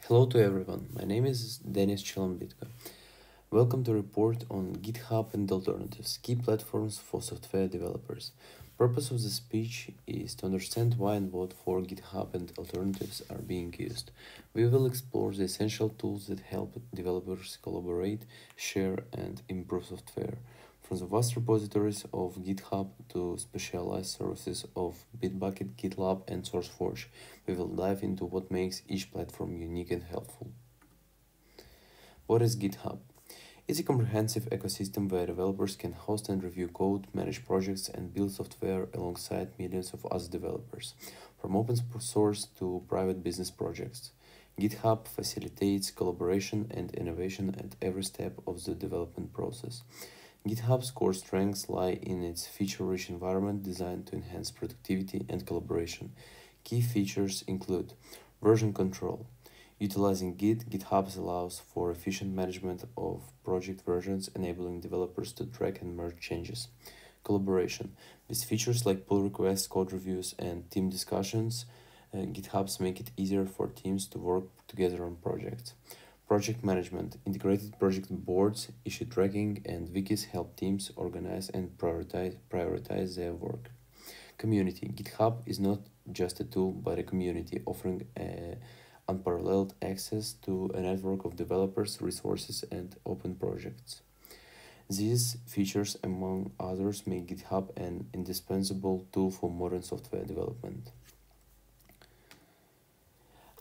Hello to everyone, my name is Dennis Челомбітько. Welcome to report on GitHub and alternatives, key platforms for software developers. Purpose of the speech is to understand why and what for GitHub and alternatives are being used. We will explore the essential tools that help developers collaborate, share, and improve software. From the vast repositories of GitHub to specialized services of Bitbucket, GitLab, and SourceForge, we will dive into what makes each platform unique and helpful. What is GitHub? It's a comprehensive ecosystem where developers can host and review code, manage projects, and build software alongside millions of other developers, from open source to private business projects. GitHub facilitates collaboration and innovation at every step of the development process. GitHub's core strengths lie in its feature-rich environment designed to enhance productivity and collaboration. Key features include version control. Utilizing GitHub allows for efficient management of project versions, enabling developers to track and merge changes. Collaboration. With features like pull requests, code reviews, and team discussions, GitHubs make it easier for teams to work together on projects. Project management. Integrated project boards, issue tracking, and wikis help teams organize and prioritize their work. Community. GitHub is not just a tool, but a community offering unparalleled access to a network of developers, resources, and open projects. These features, among others, make GitHub an indispensable tool for modern software development.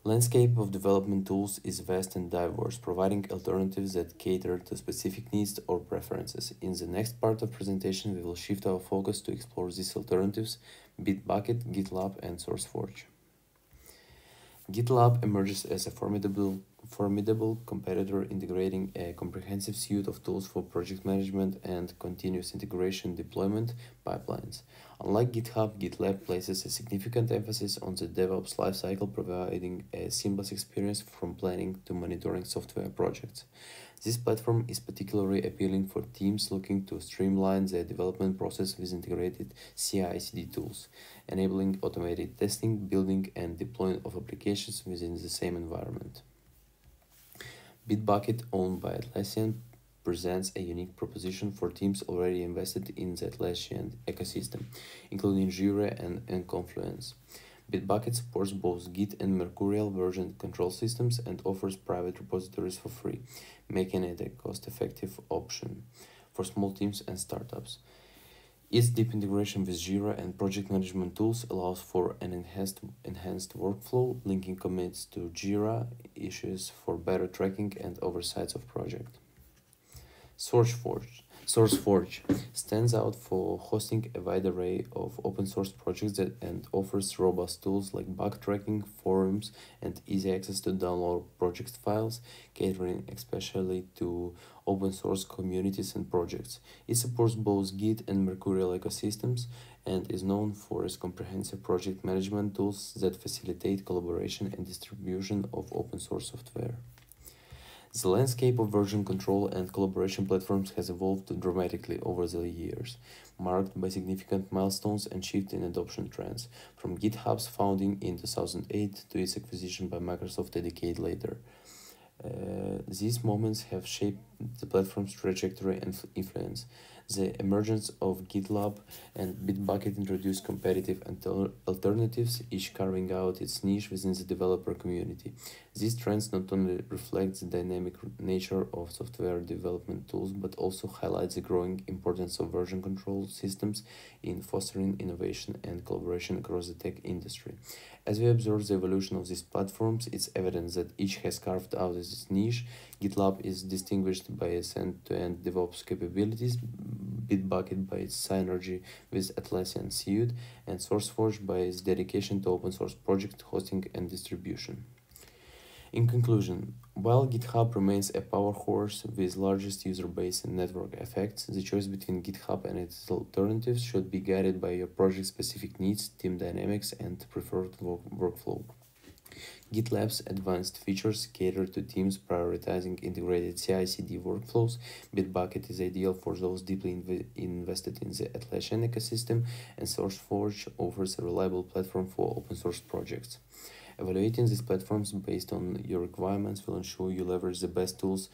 Landscape of development tools is vast and diverse, providing alternatives that cater to specific needs or preferences. In the next part of presentation, we will shift our focus to explore these alternatives: Bitbucket, GitLab, and SourceForge. GitLab emerges as a formidable competitor, integrating a comprehensive suite of tools for project management and continuous integration deployment pipelines. Unlike GitHub, GitLab places a significant emphasis on the DevOps lifecycle, providing a seamless experience from planning to monitoring software projects. This platform is particularly appealing for teams looking to streamline their development process with integrated CI/CD tools, enabling automated testing, building, and deploying of applications within the same environment. Bitbucket, owned by Atlassian, presents a unique proposition for teams already invested in the Atlassian ecosystem, including Jira and Confluence. Bitbucket supports both Git and Mercurial version control systems and offers private repositories for free, making it a cost-effective option for small teams and startups. Its deep integration with Jira and project management tools allows for an enhanced workflow, linking commits to Jira issues for better tracking and oversight of project. SourceForge stands out for hosting a wide array of open source projects and offers robust tools like bug tracking, forums, and easy access to download project files, catering especially to open source communities and projects. It supports both Git and Mercurial ecosystems and is known for its comprehensive project management tools that facilitate collaboration and distribution of open source software. The landscape of version control and collaboration platforms has evolved dramatically over the years, marked by significant milestones and shifts in adoption trends, from GitHub's founding in 2008 to its acquisition by Microsoft a decade later. These moments have shaped the platform's trajectory and influence. The emergence of GitLab and Bitbucket introduced competitive alternatives, each carving out its niche within the developer community. These trends not only reflect the dynamic nature of software development tools, but also highlight the growing importance of version control systems in fostering innovation and collaboration across the tech industry. As we observe the evolution of these platforms, it's evident that each has carved out its niche. GitLab is distinguished by its end-to-end DevOps capabilities, Bitbucket by its synergy with Atlassian suite, and SourceForge by its dedication to open source project hosting and distribution. In conclusion, while GitHub remains a power horse with largest user base and network effects, the choice between GitHub and its alternatives should be guided by your project-specific needs, team dynamics, and preferred workflow. GitLab's advanced features cater to teams prioritizing integrated CI/CD workflows. Bitbucket is ideal for those deeply invested in the Atlassian ecosystem, and SourceForge offers a reliable platform for open source projects. Evaluating these platforms based on your requirements will ensure you leverage the best tools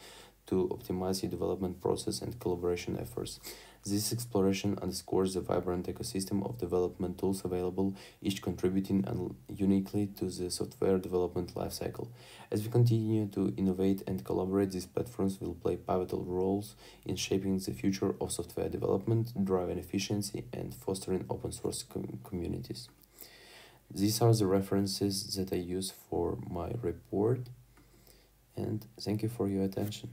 to optimize your development process and collaboration efforts. This exploration underscores the vibrant ecosystem of development tools available, each contributing uniquely to the software development lifecycle. As we continue to innovate and collaborate, these platforms will play pivotal roles in shaping the future of software development, driving efficiency, and fostering open source communities. These are the references that I use for my report, and thank you for your attention.